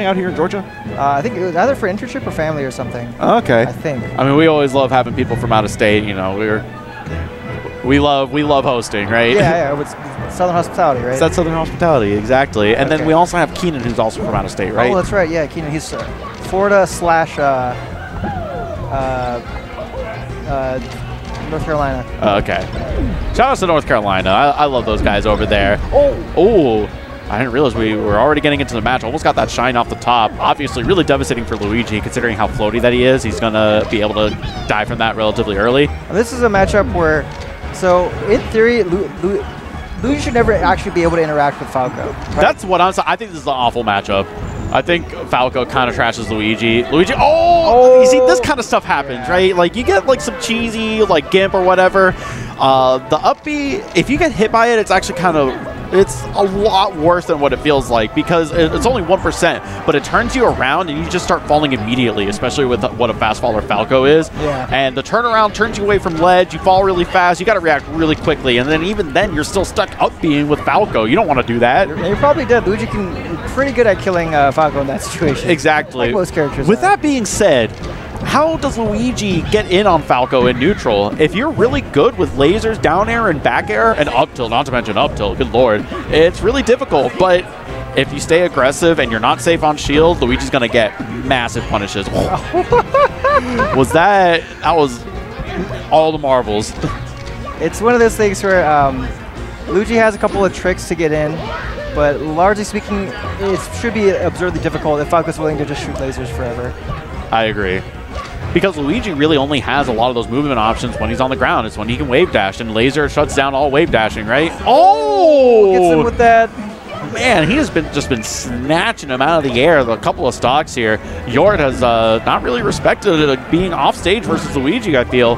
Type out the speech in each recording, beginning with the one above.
out here in Georgia? I think it was either for internship or family or something. Okay. I think. I mean, we always love having people from out of state. You know, we love hosting, right? Yeah, it's Southern Hospitality, right? That's Southern Hospitality, exactly. And then we also have Keenan, who's also from out of state, right? Oh, that's right. Yeah, Keenan. He's Florida / North Carolina. Okay. Shout out to North Carolina. I love those guys over there. Oh. I didn't realize we were already getting into the match. Almost got that shine off the top. Obviously, really devastating for Luigi, considering how floaty that he is. He's going to be able to die from that relatively early. This is a matchup where, so in theory, Luigi should never actually be able to interact with Falco. Right? That's what I'm saying. I think this is an awful matchup. I think Falco kind of trashes Luigi. You see, this kind of stuff happens, right? Like, you get, like, some cheesy, like, gimp or whatever. The up B, if you get hit by it, it's actually kind of... It's a lot worse than what it feels like because it's only 1%, but it turns you around and you just start falling immediately, especially with what a fast faller Falco is. Yeah. And the turnaround turns you away from ledge, you fall really fast, you got to react really quickly, and then even then you're still stuck up being with Falco. You don't want to do that. You're probably dead. Luigi is pretty good at killing Falco in that situation. Exactly. Like most characters. With that being said, how does Luigi get in on Falco in neutral? If you're really good with lasers, down air, and back air, and up tilt, not to mention up tilt, good lord, it's really difficult. But if you stay aggressive and you're not safe on shield, Luigi's going to get massive punishes. That was all the marbles. It's one of those things where Luigi has a couple of tricks to get in, but largely speaking, it should be absurdly difficult if Falco's willing to just shoot lasers forever. I agree. Because Luigi really only has a lot of those movement options when he's on the ground. It's when he can wave dash, and laser shuts down all wave dashing, right? Oh! Gets in with that. Man, he has just been snatching him out of the air. A couple of stocks here. Yort has not really respected being off stage versus Luigi, I feel.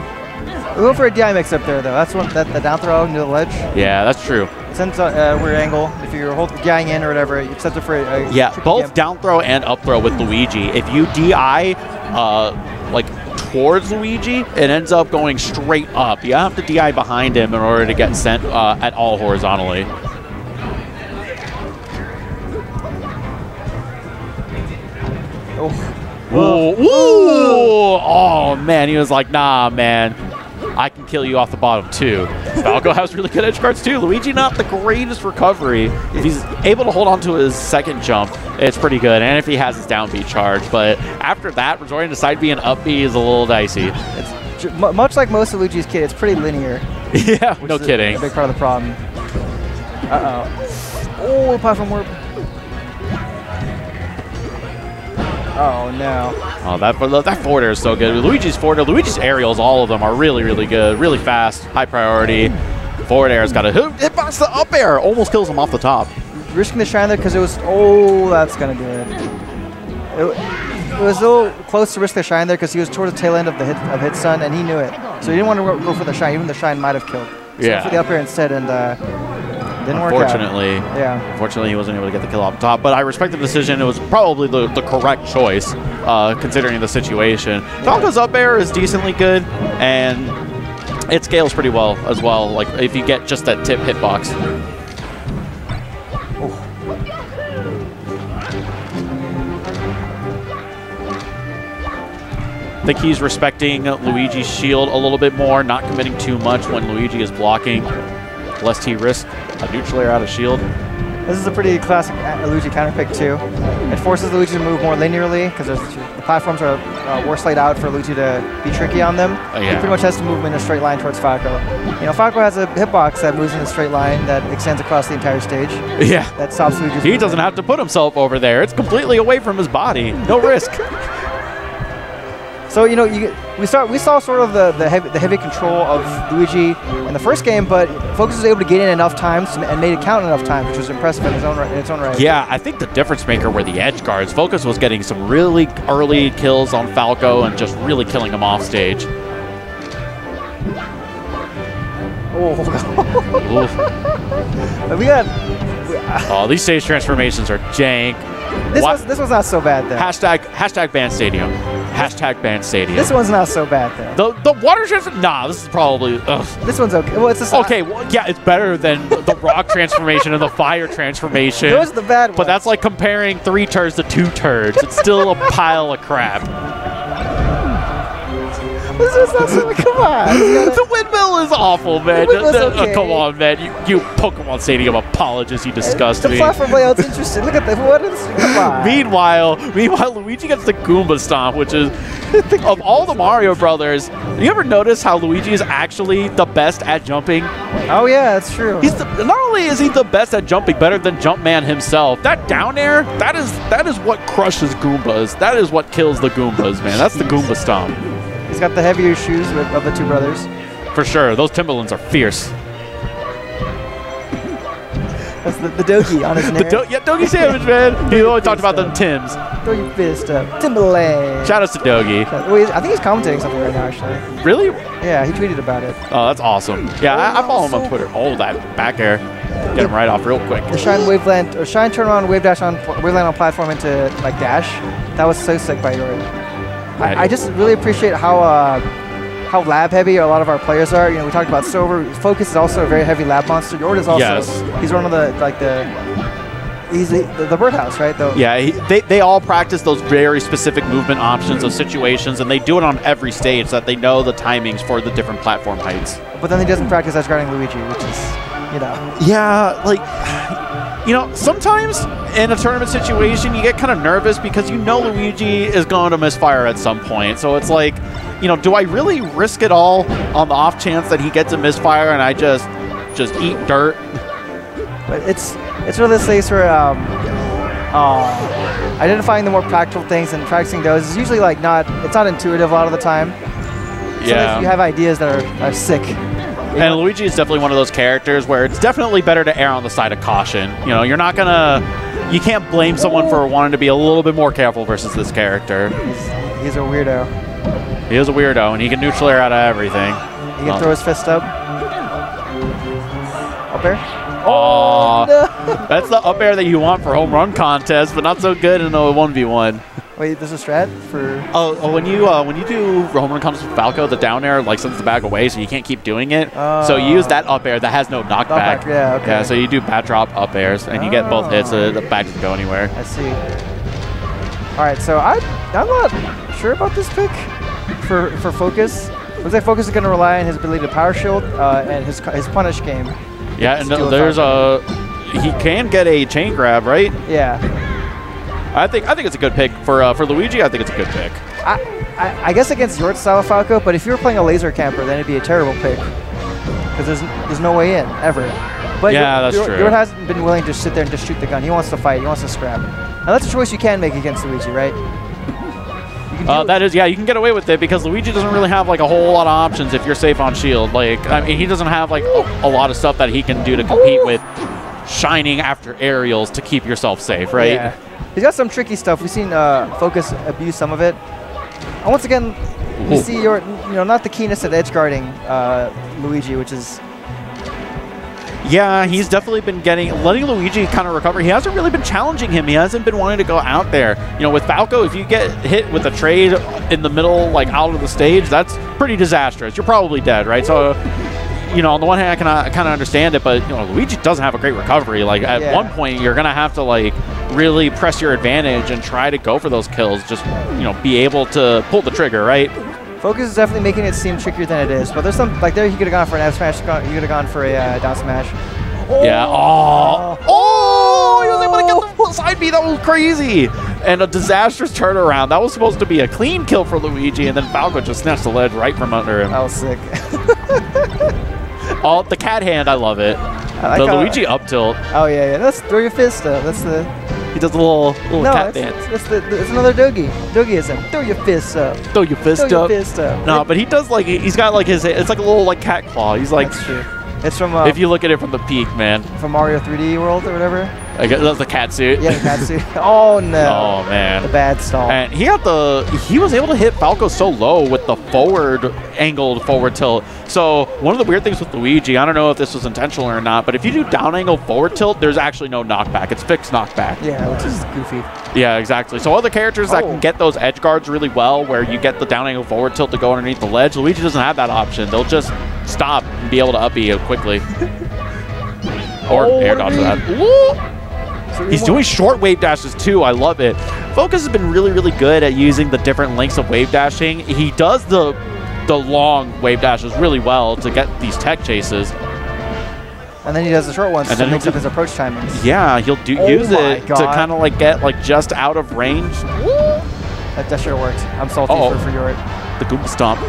We'll go for a DI mix up there, though. That's the down throw into the ledge. Yeah, that's true. Since weird angle, if you're DIing in or whatever, you set it for a both down throw and up throw with Luigi. If you DI like towards Luigi, it ends up going straight up. You have to DI behind him in order to get sent at all horizontally. Oh man, he was like, nah, man. I can kill you off the bottom, too. Falco has really good edge guards, too. Luigi, not the greatest recovery. If he's able to hold on to his second jump, it's pretty good. And if he has his down B charge. But after that, resorting to side B and up B is a little dicey. It's much like most of Luigi's kit, it's pretty linear. Yeah, no kidding. A big part of the problem. Uh-oh. Oh, platform warp. Oh, no. Oh, that forward air is so good. Luigi's forward air, Luigi's aerials, all of them are really, really good. Really fast, high priority. Forward air's got a hitbox the up air. Almost kills him off the top. Risking the shine there because it was, oh, that's going to do it. It was a little close to risk the shine there because he was towards the tail end of hit stun, and he knew it. So he didn't want to go for the shine, even the shine might have killed. So yeah. for the up air instead, and didn't work out. Unfortunately, he wasn't able to get the kill off the top. But I respect the decision. It was probably the correct choice, considering the situation. Falco's up air is decently good, and it scales pretty well as well. Like if you get just that tip hitbox. I think he's respecting Luigi's shield a little bit more, not committing too much when Luigi is blocking, lest he risk a neutral air out of shield. This is a pretty classic Luigi counter pick too. It forces Luigi to move more linearly because the platforms are worse laid out for Luigi to be tricky on them. He pretty much has to move in a straight line towards Falco. You know, Falco has a hitbox that moves in a straight line that extends across the entire stage. Yeah. That stops Luigi. He doesn't have to put himself over there. It's completely away from his body. No risk. So, you know, we saw sort of the heavy control of Luigi in the first game, but Focus was able to get in enough times and made it count enough times, which was impressive in its own right. Yeah, I think the difference maker were the edge guards. Focus was getting some really early kills on Falco and just really killing him off stage. Oh, these stage transformations are jank. This was not so bad though. Hashtag ban stadium. Hashtag ban Stadium. This one's not so bad, though. The water transfer? Nah, this is probably... Ugh. This one's okay. Well, it's okay, well, yeah, it's better than the rock transformation and the fire transformation. Those are the bad ones. But that's like comparing 3 turds to 2 turds. It's still a pile of crap. This is not so... Come on. The windmill is awful, man. Okay. Come on, man. You Pokemon Stadium apologist, you disgust me. The platform layout's interesting. Look at that. What is... Come on. Meanwhile, Luigi gets the Goomba Stomp, which is... of all the Mario Brothers, you ever notice how Luigi is actually the best at jumping? Oh, yeah, that's true. Not only is he the best at jumping, better than Jumpman himself, that down air, that is what crushes Goombas. That is what kills the Goombas, man. That's the Goomba Stomp. He's got the heavier shoes of the 2 brothers. For sure. Those Timberlands are fierce. That's the Dogi on his neck. Yeah, Dogi Sandwich, man. You always talked about them Tims. Throw your fist up. Timberland. Shout outs to Dogi. I think he's commentating something right now, actually. Really? Yeah, he tweeted about it. Oh, that's awesome. Yeah, I follow him on Twitter. Oh, that back air. Get him right off real quick. The Shine Waveland, or Shine turn on Wave Dash on Waveland on platform into like dash. That was so sick by Yort. I just really appreciate how lab heavy a lot of our players are. You know, we talked about Silver. Focus is also a very heavy lab monster. Yort is also he's one of the he's the birdhouse, right? Though. Yeah, they all practice those very specific movement options of situations, and they do it on every stage so that they know the timings for the different platform heights. But then he doesn't practice as guarding Luigi, which is, you know. Yeah, like, you know, sometimes in a tournament situation, you get kind of nervous because you know Luigi is going to misfire at some point. So it's like, you know, do I really risk it all on the off chance that he gets a misfire and I just eat dirt? But it's really this place where identifying the more practical things and practicing those is usually like it's not intuitive a lot of the time. Yeah. You have ideas that are sick. And Luigi is definitely one of those characters where it's definitely better to err on the side of caution. You know, you can't blame someone for wanting to be a little bit more careful versus this character. He's a weirdo. He is a weirdo, and he can neutral air out of everything. He can throw his fist up. Up air? Oh, no. That's the up air that you want for home run contests, but not so good in a 1v1. Wait, there's a strat for... when you do home run contests with Falco, the down air like sends the bag away, so you can't keep doing it. So you use that up air that has no knockback. Yeah, okay. Yeah, so you do bat drop up airs, and you get both hits, so the bag doesn't go anywhere. I see. All right, so I'm not sure about this pick for Focus. Looks like Focus is going to rely on his ability to power shield and his punish game. Yeah, and there's he can get a chain grab, right? Yeah. I think it's a good pick for Luigi. I think it's a good pick. I guess against Yort style Falco, but if you were playing a laser camper, then it'd be a terrible pick because there's no way in ever. But yeah, that's true. Yort hasn't been willing to sit there and just shoot the gun. He wants to fight. He wants to scrap. Now that's a choice you can make against Luigi, right? That is, yeah, you can get away with it because Luigi doesn't really have like a whole lot of options if you're safe on shield. Like, I mean, he doesn't have like a lot of stuff that he can do to compete with shining after aerials to keep yourself safe, right? Yeah. He's got some tricky stuff. We've seen Focus abuse some of it. And once again, we see not the keenest at edge guarding Luigi, which is... Yeah, he's definitely been letting Luigi kind of recover. He hasn't really been challenging him. He hasn't been wanting to go out there. You know, with Falco, if you get hit with a trade in the middle, like out of the stage, that's pretty disastrous. You're probably dead, right? So, you know, on the one hand, I can kind of understand it, but, you know, Luigi doesn't have a great recovery. Like, at one point, you're going to have to, like, really press your advantage and try to go for those kills. Just, you know, be able to pull the trigger, right? Focus is definitely making it seem trickier than it is, but there's some, like there he could have gone for an F smash, he could have gone for a down smash. Oh. Yeah, he was able to get the side B, that was crazy! And a disastrous turnaround. That was supposed to be a clean kill for Luigi, and then Falco just snatched the ledge right from under him. That was sick. The cat hand, I love it. The Luigi up tilt. Oh yeah, that's throw your fist up. That's the... He does a little cat dance. It's another Dogi. Dogiism. Throw your fists up. Throw your fist up. Throw your fist up. No, but he does like, he's got like it's like a little like cat claw. He's like... That's true. It's from... if you look at it from the peak, man. From Mario 3D World or whatever. I guess that's the cat suit. Yeah, the cat suit. Oh no. Oh man. The bad stall. And he was able to hit Falco so low with the angled forward tilt. So one of the weird things with Luigi, I don't know if this was intentional or not, but if you do down angle forward tilt, there's actually no knockback. It's fixed knockback. Yeah, which is goofy. Yeah, exactly. So other characters that can get those edge guards really well, where you get the down angle forward tilt to go underneath the ledge, Luigi doesn't have that option. They'll just stop and be able to up B quickly. Or air dodge for that. Ooh. He's doing short wave dashes too. I love it. Focus has been really, really good at using the different lengths of wave dashing. He does the long wave dashes really well to get these tech chases. And then he does the short ones, and then makes up his approach timings. Yeah, he'll use it to kind of like get like just out of range. That should have worked. I'm salty for Yort. The Goomba Stomp.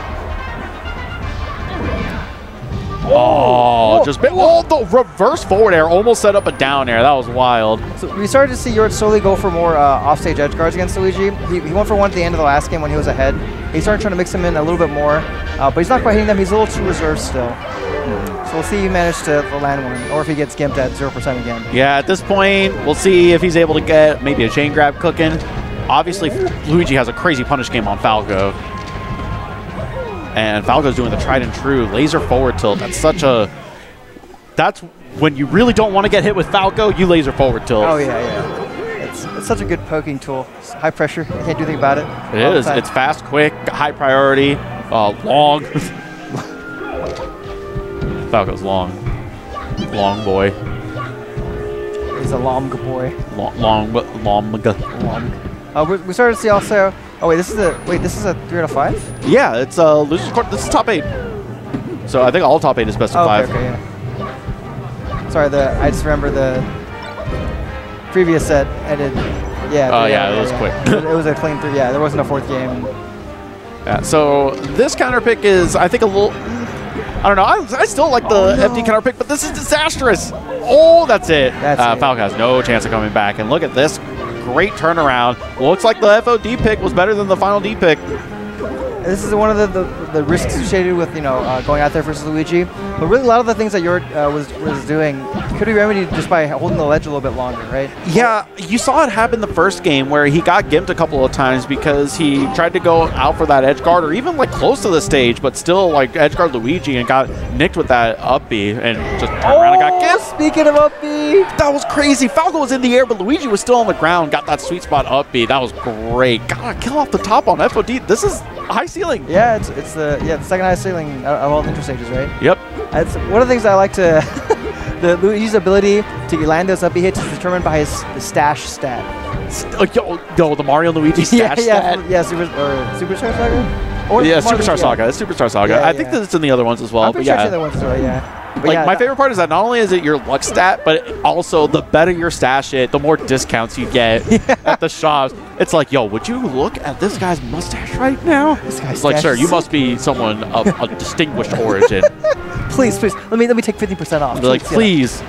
Oh, the reverse forward air almost set up a down air. That was wild. So we started to see Yort slowly go for more offstage edge guards against Luigi. He went for one at the end of the last game when he was ahead. He started trying to mix them in a little bit more, but he's not quite hitting them. He's a little too reserved still. So we'll see if he managed to land one, or if he gets gimped at 0% again. Yeah, at this point, we'll see if he's able to get maybe a chain grab cooking. Obviously, Luigi has a crazy punish game on Falco. And Falco's doing the tried and true laser forward tilt. That's when you really don't want to get hit with Falco, you laser forward tilt. Oh, yeah. It's such a good poking tool. It's high pressure. You can't do anything about it. It is. It's fast, quick, high priority, long. Falco's long. Long boy. He's a long boy. Long. We started to see also. Oh wait, this is a 3 out of 5. Yeah, it's losers court. This is top 8. So I think all top 8 is best of 5. Okay, yeah. Sorry, I just remember the previous set ended. Yeah. Oh yeah, it was quick. It was a clean 3. Yeah, there wasn't a 4th game. Yeah. So this counter pick is, I think, a little. I don't know. I still like the FD counter pick, but this is disastrous. Oh, that's it. Falco has no chance of coming back. And look at this. Great turnaround. Looks like the FOD pick was better than the final D pick. This is one of the risks associated with going out there versus Luigi. But really, a lot of the things that Yort was doing could be remedied just by holding the ledge a little bit longer, right? Yeah, you saw it happen the first game where he got gimped a couple of times because he tried to go out for that edge guard or even like close to the stage, but still like edge guard Luigi and got nicked with that up B and just turned around and got gimped. Speaking of up B, that was crazy. Falco was in the air, but Luigi was still on the ground. Got that sweet spot up B. That was great. Gotta kill off the top on FOD. This is high ceiling. Yeah, it's the second highest ceiling of all the intro stages, right? Yep. It's one of the things I like to the Luigi's ability to land those up B hits is determined by his stash stat. Yo, the Mario and Luigi stash stat. Yeah, Superstar Saga. Or Superstar Saga. It's Superstar Saga. I think that it's in the other ones as well. I'm pretty sure it's in the other ones as well. Yeah. But my favorite part is that not only is it your luck stat, but also the better your stash it, the more discounts you get at the shops. It's like, yo, would you look at this guy's mustache right now? This guy's it's like, sir, you must be someone of a distinguished origin. Please, let me take 50% off. Like, please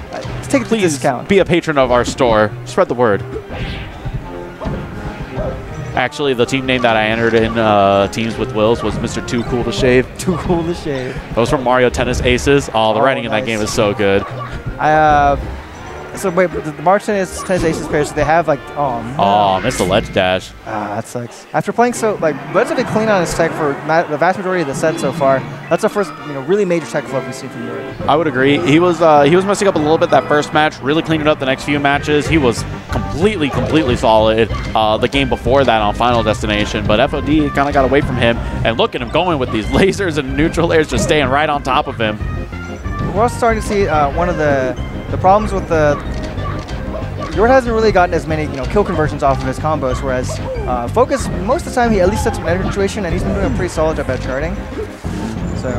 take a discount. Be a patron of our store. Spread the word. Actually, the team name that I entered in Teams with Wills was Mr. Too Cool to Shave. Too Cool to Shave. That was from Mario Tennis Aces. Oh, the writing in that game is so good. So wait, the Mario Tennis Aces players, they have like, missed the ledge dash. That sucks. After playing relatively clean on his tech for the vast majority of the set so far, that's the first really major tech flip we've seen from Yort. I would agree. He was messing up a little bit that first match, really cleaned it up the next few matches. He was completely solid the game before that on Final Destination, but FOD kind of got away from him. And look at him going with these lasers and neutral layers, just staying right on top of him. We're also starting to see one of the problems with Yort hasn't really gotten as many kill conversions off of his combos, whereas Focus, most of the time, he at least sets an edge situation, and he's been doing a pretty solid job at guarding. So,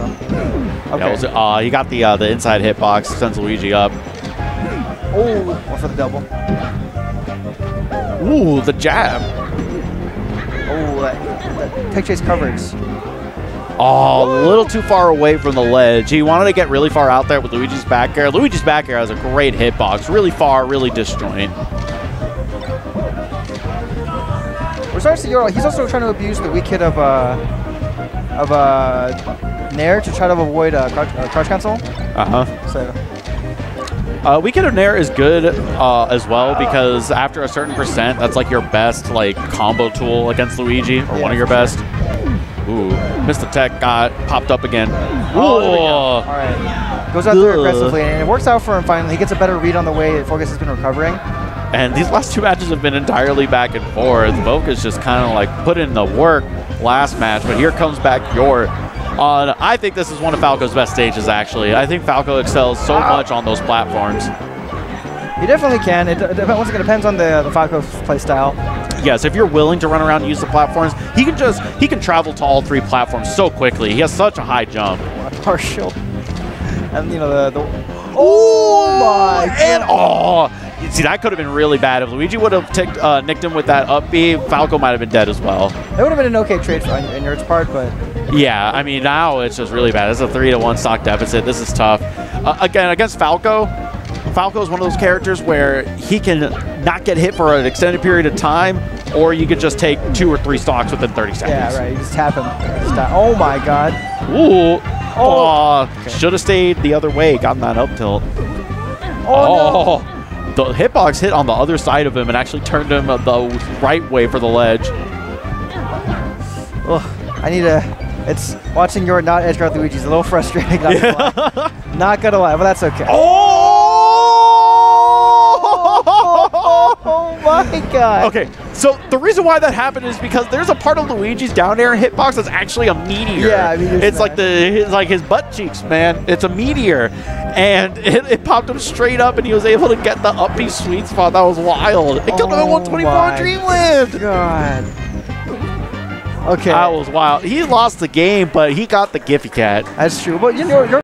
okay. Yeah, he got the inside hitbox, sends Luigi up. Oh, for the double. Ooh, the jab. Oh, that tech chase coverage. Oh, a little too far away from the ledge. He wanted to get really far out there with Luigi's back air. Luigi's back air has a great hitbox. Really far, really disjoint. We're starting to see Yort. He's also trying to abuse the weak hit of Nair to try to avoid crouch cancel. So Weekend of Nair is good as well because after a certain percent, that's like your best like combo tool against Luigi, or one of your best. Ooh, missed the tech, got popped up again. Oh, there we go. All right. Goes out there aggressively, and it works out for him finally. He gets a better read on the way Focus has been recovering. And these last two matches have been entirely back and forth. Focus just kind of like put in the work last match, but here comes back Yort. I think this is one of Falco's best stages, actually. I think Falco excels so much on those platforms. He definitely can. Once again, it depends on the Falco play style. Yes, if you're willing to run around and use the platforms, he can travel to all three platforms so quickly. He has such a high jump. Partial. And you know the oh my God. And see, that could have been really bad. If Luigi would have nicked him with that up B, Falco might have been dead as well. That would have been an okay trade on Yurt's part, but yeah, I mean now it's just really bad. It's a 3-to-1 stock deficit. This is tough. Again, against Falco, Falco is one of those characters where he can not get hit for an extended period of time, or you could just take 2 or 3 stocks within 30 seconds. Yeah, right. You just tap him. Oh my God. Ooh. Oh. Okay. Should have stayed the other way. Gotten that up tilt. Oh. No. The hitbox hit on the other side of him and actually turned him the right way for the ledge. Oh, I need a. It's watching Yort not edge guard Luigi's a little frustrating. Not gonna lie, but that's okay. Oh my God. Okay, so the reason why that happened is because there's a part of Luigi's down air hitbox that's actually a meteor. Yeah, I mean, it's like his butt cheeks, man. It's a meteor, and it popped him straight up, and he was able to get the up B sweet spot. That was wild. It killed him at 124 on Dreamland. God. Okay. That was wild. He lost the game, but he got the Giffy Cat. That's true. But you know,